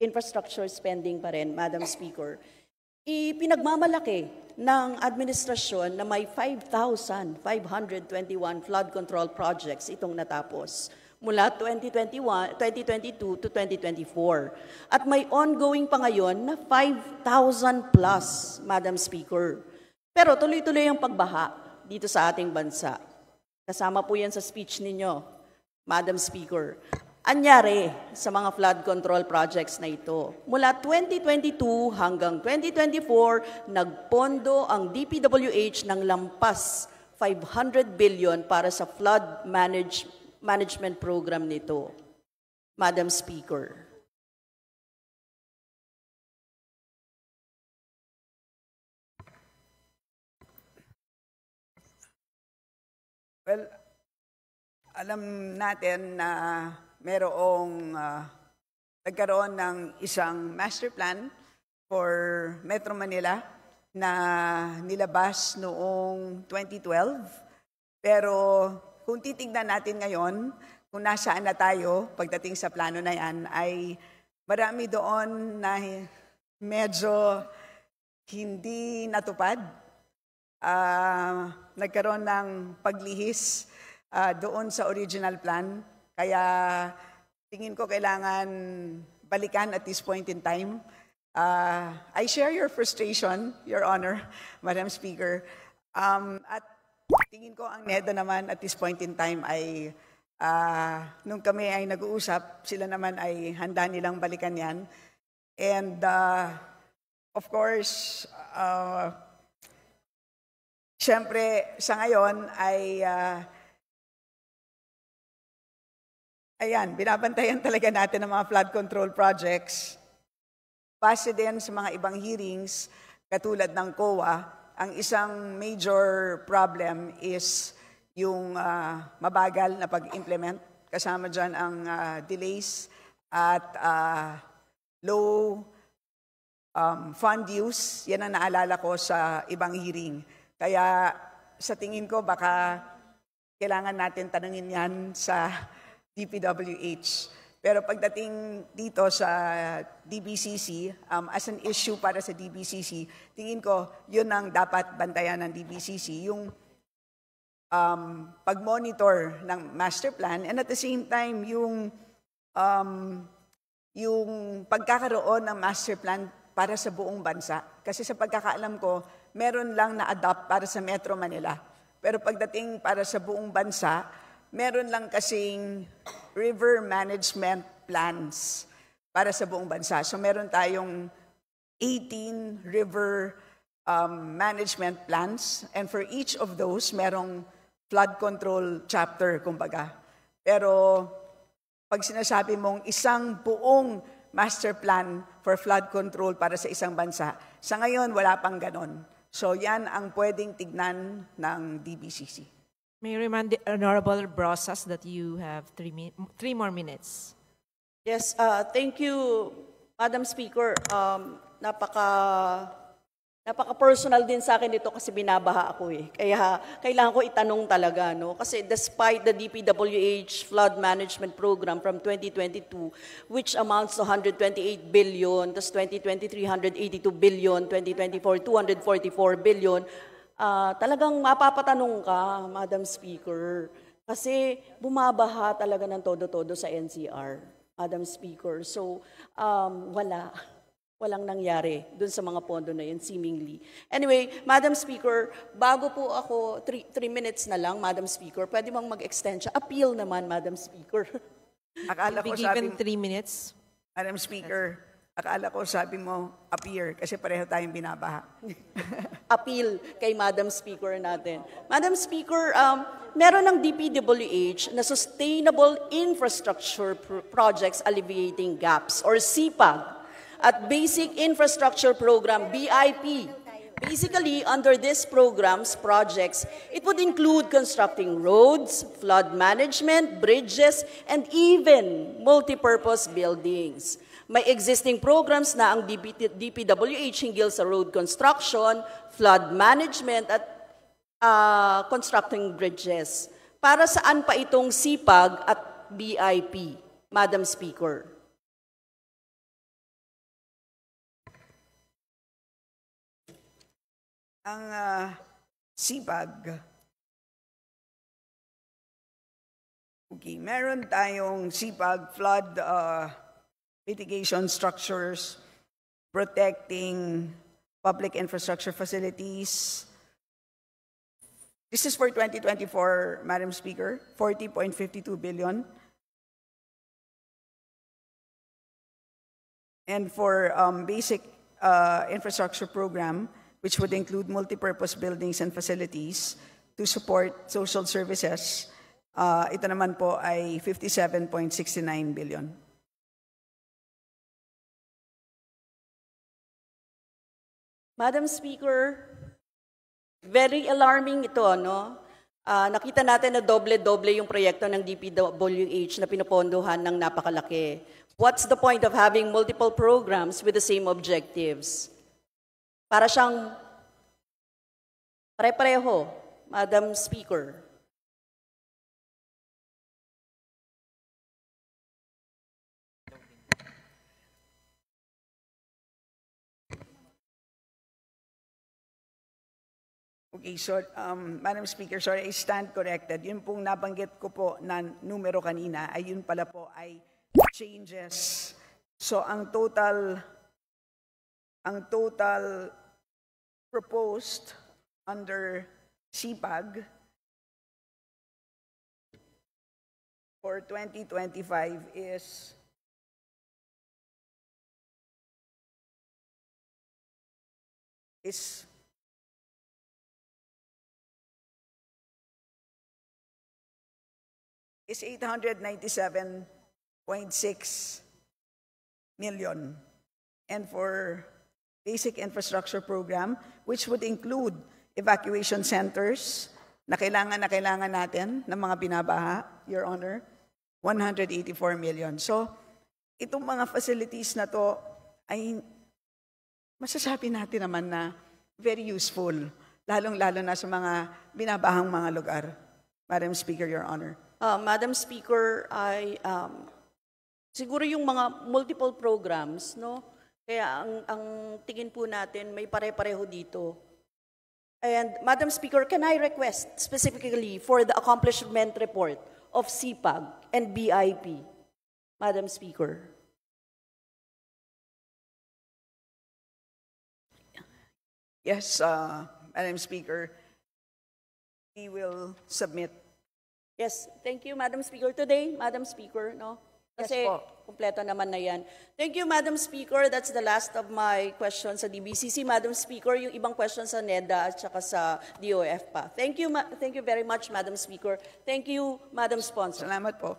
infrastructure spending pa rin, Madam Speaker. Ipinagmamalaki ng administrasyon na may 5,521 flood control projects itong natapos mula 2022 to 2024. At may ongoing pa ngayon na 5,000 plus, Madam Speaker. Pero tuloy-tuloy ang pagbaha dito sa ating bansa. Kasama po yan sa speech ninyo, Madam Speaker. Anyari sa mga flood control projects na ito. Mula 2022 hanggang 2024, nagpondo ang DPWH ng lampas 500 billion para sa flood management program nito. Madam Speaker. Well, alam natin na nagkaroon ng isang master plan for Metro Manila na nilabas noong 2012. Pero kung titignan natin ngayon, kung nasaan na tayo pagdating sa plano na yan, ay marami doon na medyo hindi natupad. Nagkaroon ng paglihis doon sa original plan. Kaya tingin ko kailangan balikan at this point in time. I share your frustration, Your Honor, Madam Speaker. At tingin ko ang NEDA naman at this point in time ay nung kami ay nag-uusap, sila naman ay handa nilang balikan yan. And of course, siyempre sa ngayon ay ayan, binabantayan talaga natin ang mga flood control projects. Base din sa mga ibang hearings, katulad ng COA, ang isang major problem is yung mabagal na pag-implement. Kasama dyan ang delays at low fund use. Yan ang naalala ko sa ibang hearing. Kaya sa tingin ko, baka kailangan natin tanungin yan sa DPWH. Pero pagdating dito sa DBCC, as an issue para sa DBCC, tingin ko yun ang dapat bantayan ng DBCC, yung pag-monitor ng master plan and at the same time yung pagkakaroon ng master plan para sa buong bansa. Kasi sa pagkakaalam ko, meron lang na-adopt para sa Metro Manila. Pero pagdating para sa buong bansa, meron lang kasing river management plans para sa buong bansa. So meron tayong 18 river management plans and for each of those, merong flood control chapter, kumbaga. Pero pag sinasabi mong isang buong master plan for flood control para sa isang bansa, sa ngayon wala pang ganon. So yan ang pwedeng tignan ng DBCC. May I remind the Honorable Brosas that you have 3 more minutes. Yes, thank you, Madam Speaker. Napaka-personal din sa akin ito kasi binabaha ako eh. Kaya kailangan ko itanong talaga, no? Kasi despite the DPWH flood management program from 2022, which amounts to 128 billion, tas 2023, 182 billion, 2024, 244 billion, talagang mapapatanong ka, Madam Speaker, kasi bumabaha talaga ng todo-todo sa NCR, Madam Speaker. So, walang nangyari dun sa mga pondo na yun, seemingly. Anyway, Madam Speaker, bago po ako, 3 minutes na lang, Madam Speaker, pwede bang mag-extend siya? Appeal naman, Madam Speaker. Akala ko be given 3 minutes. Madam Speaker, akala ko sabi mo, appear, kasi pareho tayong binabaha. Appeal kay Madam Speaker natin. Madam Speaker, meron ng DPWH na Sustainable Infrastructure Projects Alleviating Gaps, or SIPAG, at Basic Infrastructure Program, BIP. Basically, under these programs, projects, it would include constructing roads, flood management, bridges, and even multipurpose buildings. May existing programs na ang DPWH hinggil sa road construction, flood management, at constructing bridges. Para saan pa itong SIPAG at BIP, Madam Speaker? Ang CPAG, okay, meron tayong CPAG, flood mitigation structures, protecting public infrastructure facilities. This is for 2024, Madam Speaker, 40.52 billion. And for basic infrastructure program, which would include multipurpose buildings and facilities to support social services, ito naman po ay 57.69 billion. Madam Speaker, very alarming ito, no? Nakita natin na doble-doble yung proyekto ng DPWH na pinopondohan ng napakalaki. What's the point of having multiple programs with the same objectives? Para siyang pare-pareho, Madam Speaker. Okay, so Madam Speaker, sorry, I stand corrected. Yun pong nabanggit ko po na numero kanina, ay yun pala po ay changes. So ang total proposed under CPAG for 2025 is is 897.6 million. And for basic infrastructure program, which would include evacuation centers na kailangan natin ng mga binabaha, Your Honor, 184 million. So, itong mga facilities na to ay masasabi natin naman na very useful, lalong-lalo na sa mga binabahang mga lugar. Madam Speaker, Your Honor. Madam Speaker, siguro yung mga multiple programs, no? Kaya ang tingin po natin may pare-pareho dito. And Madam Speaker, can I request specifically for the accomplishment report of CPAG and BIP, Madam Speaker? Yes, Madam Speaker, we will submit. Yes, thank you, Madam Speaker. Today, Madam Speaker, no? Kasi Yes po. kumpleto naman na yan. Thank you, Madam Speaker. That's the last of my questions sa DBCC. Madam Speaker, yung ibang questions sa NEDA at saka sa DOF pa. Thank you very much, Madam Speaker. Thank you, Madam Sponsor. Salamat po.